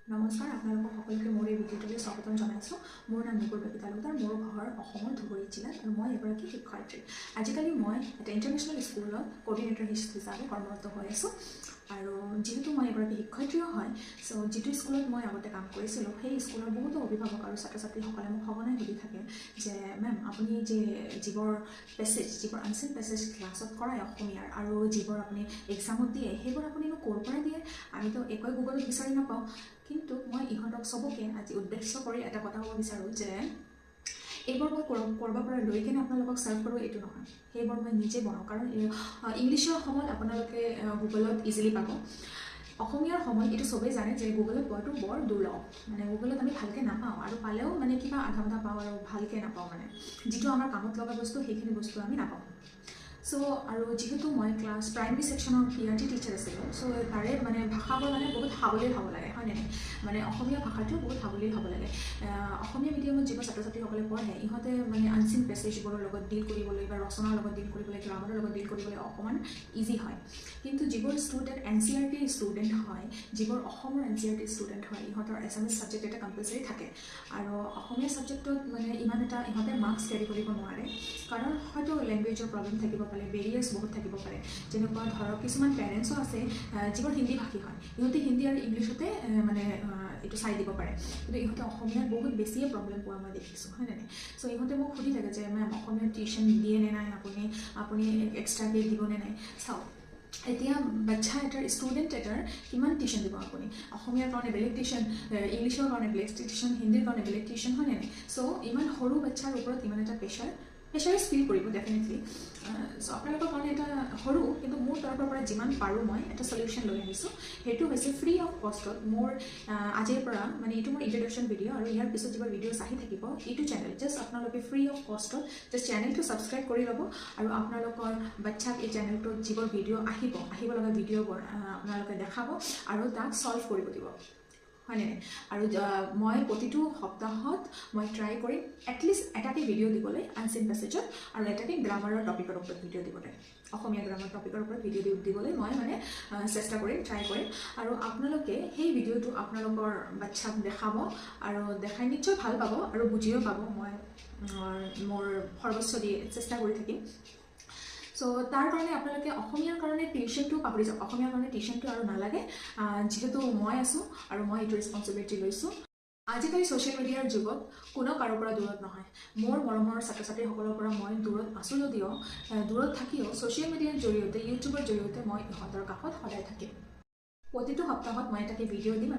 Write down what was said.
নমস্কাৰ আপোনালোকক সকলোকে মোৰ এই ভিডিঅ'টোলৈ স্বাগতম জনাইছোঁ। মোৰ নাম নিপুৰ বেবী তালুকদাৰ। মোৰ ঘৰ অসমৰ ধুবুৰী জিলাত আৰু মই এগৰাকী শিক্ষয়িত্ৰী। আজিকালি মই এটা ইণ্টাৰনেশ্যনেল স্কুলত কোঅৰ্ডিনেটৰ হিচাপে কৰ্মৰত হৈ আছোঁ। আৰু যিহেতু মই এগৰাকী শিক্ষয়িত্ৰীও হয়, যিটো স্কুলত মই আগতে কাম কৰিছিলোঁ, সেই স্কুলৰ বহুতো অভিভাৱক আৰু ছাত্ৰ ছাত্ৰীসকলে মোক সঘনাই সুধি থাকে যে মেম, আপুনি যিবোৰ আনচিন পেছেজ ক্লাছত কৰায় অসমীয়াৰ আৰু যিবোৰ আপুনি এক্সামত দিয়ে, সেইবোৰ আপুনিনো ক'ৰ পৰা দিয়ে? আমিতো একোৱে গুগলত বিচাৰি নাপাওঁ। কিন্তু মই ইহঁতক চবকে আজি উদ্দেশ্য কৰি এটা কথা ক'ব বিচাৰোঁ যে এইবোৰ মই ক'ৰবাৰ পৰা লৈ কিনে আপোনালোকক ছাৰ্ভ কৰোঁ এইটো নহয়, সেইবোৰ মই নিজে বনাওঁ। কাৰণ ইংলিছৰ সময়ত আপোনালোকে গুগলত ইজিলি পাব। অসমীয়াৰ সময়ত এইটো চবেই জানে যে গুগলত পোৱাটো বৰ দুৰ্লভ, মানে গুগলত আমি ভালকৈ নাপাওঁ, আৰু পালেও মানে কিবা আধা আধা পাওঁ আৰু ভালকৈ নাপাওঁ। মানে যিটো আমাৰ কামত লগা বস্তু সেইখিনি বস্তু আমি নাপাওঁ। আৰু যিহেতু মই ক্লাছ প্ৰাইমেৰী ছেকশ্যনৰ PRT টিচাৰ আছিলোঁ, তাৰে মানে ভাষাবোৰ মানে বহুত সাৱলীল হ'ব লাগে, হয় নাই? মানে অসমীয়া ভাষাটো বহুত সাৱলীল হ'ব লাগে। অসমীয়া মিডিয়ামত যিবোৰ ছাত্ৰ ছাত্ৰীসকলে পঢ়ে, ইহঁতে মানে আনচিন পেছেজবোৰৰ লগত ডিল কৰিবলৈ বা ৰচনাৰ লগত ডিল কৰিবলৈ, গ্ৰামাৰৰ লগত ডিল কৰিবলৈ অকণমান ইজি হয়। কিন্তু যিবোৰ ষ্টুডেণ্ট NCERT ষ্টুডেণ্ট হয়, যিবোৰ অসমৰ NCERT ষ্টুডেণ্ট হয়, ইহঁতৰ এছামিছ ছাবজেক্ট এটা কম্পালচৰি থাকে। আৰু অসমীয়া ছাবজেক্টত মানে ইমান এটা ইহঁতে মাৰ্কছ কেৰি কৰিব নোৱাৰে, কাৰণ হয়তো লেংগুৱেজৰ প্ৰব্লেম থাকিব পাৰে, বেৰিয়াৰ্ছ বহুত থাকিব পাৰে। যেনেকুৱা ধৰক কিছুমান পেৰেণ্টছো আছে যিবোৰ হিন্দী ভাষী হয়, ইহঁতে হিন্দী আৰু ইংলিছতে মানে এইটো চাই দিব পাৰে, কিন্তু ইহঁতে অসমীয়াত বহুত বেছিয়ে প্ৰব্লেম পোৱা মই দেখিছোঁ, হয় নাই? ইহঁতে মোক সুধি থাকে যে মেম, অসমীয়াত টিউশ্যন দিয়ে নে নাই, আপুনি এক্সট্ৰাকৈ দিবনে নাই? চাওক, এতিয়া বাচ্ছা এটাৰ ষ্টুডেণ্ট এটাৰ কিমান টিউশ্যন দিব আপুনি? অসমীয়াৰ কাৰণে বেলেগ টিউশ্যন, ইংলিছৰ কাৰণে বেলেগ টিউশ্যন, হিন্দীৰ কাৰণে বেলেগ টিউশ্যন, হয় নাই? ইমান সৰু বাচ্ছাৰ ওপৰত ইমান এটা প্ৰেছাৰাইজ ফিল কৰিব ডেফিনেটলি। আপোনালোকৰ কাৰণে এটা সৰু, কিন্তু মোৰ তৰফৰ পৰা যিমান পাৰোঁ মই এটা চলিউশ্যন লৈ আহিছোঁ। সেইটো হৈছে ফ্ৰী অফ কষ্টত মোৰ আজিৰ পৰা, মানে এইটো মোৰ ইন্ট্ৰডাকশ্যন ভিডিঅ', আৰু ইয়াৰ পিছত যিবোৰ ভিডিঅ'ছ আহি থাকিব, এইটো চেনেল জাষ্ট আপোনালোকে ফ্ৰী অফ কষ্টত জাষ্ট চেনেলটো ছাবস্ক্ৰাইব কৰি ল'ব, আৰু আপোনালোকৰ বাচ্ছাক এই চেনেলটোত যিবোৰ ভিডিঅ' আহিব লগা ভিডিঅ'বোৰ আপোনালোকে দেখাব আৰু তাক ছল্ভ কৰিব দিব, হয় নাই? আৰু মই প্ৰতিটো সপ্তাহত মই ট্ৰাই কৰিম এটলিষ্ট এটাকে ভিডিঅ' দিবলৈ আনচিন পেছেজত, আৰু এটাকে গ্ৰামাৰৰ টপিকৰ ওপৰত ভিডিঅ' দিবলৈ, অসমীয়া গ্ৰামাৰ টপিকৰ ওপৰত ভিডিঅ' দিবলৈ মই মানে চেষ্টা কৰিম, ট্ৰাই কৰিম। আৰু আপোনালোকে সেই ভিডিঅ'টো আপোনালোকৰ বাচ্ছাক দেখাব, আৰু দেখাই নিশ্চয় ভাল পাব আৰু বুজিও পাব। মই মোৰ সৰ্বোচ্চ দি চেষ্টা কৰি থাকিম। তাৰ কাৰণে আপোনালোকে অসমীয়াৰ কাৰণে টিউশ্যনটো পাহৰি যাওক, অসমীয়াৰ কাৰণে টিউশ্যনটো আৰু নালাগে, যিহেতু মই আছোঁ আৰু মই এইটো ৰেছপনচিবিলিটি লৈছোঁ। আজিকালি ছ'চিয়েল মিডিয়াৰ যুগত কোনো কাৰো পৰা দূৰত নহয়। মোৰ মৰমৰ ছাত্ৰ ছাত্ৰীসকলৰ পৰা মই দূৰত আছোঁ যদিও, দূৰত থাকিও ছ'চিয়েল মিডিয়াৰ জৰিয়তে, ইউটিউবৰ জৰিয়তে মই ইহঁতৰ কাষত সদায় থাকিম। প্ৰতিটো সপ্তাহত মই এটাকে ভিডিঅ' দিম।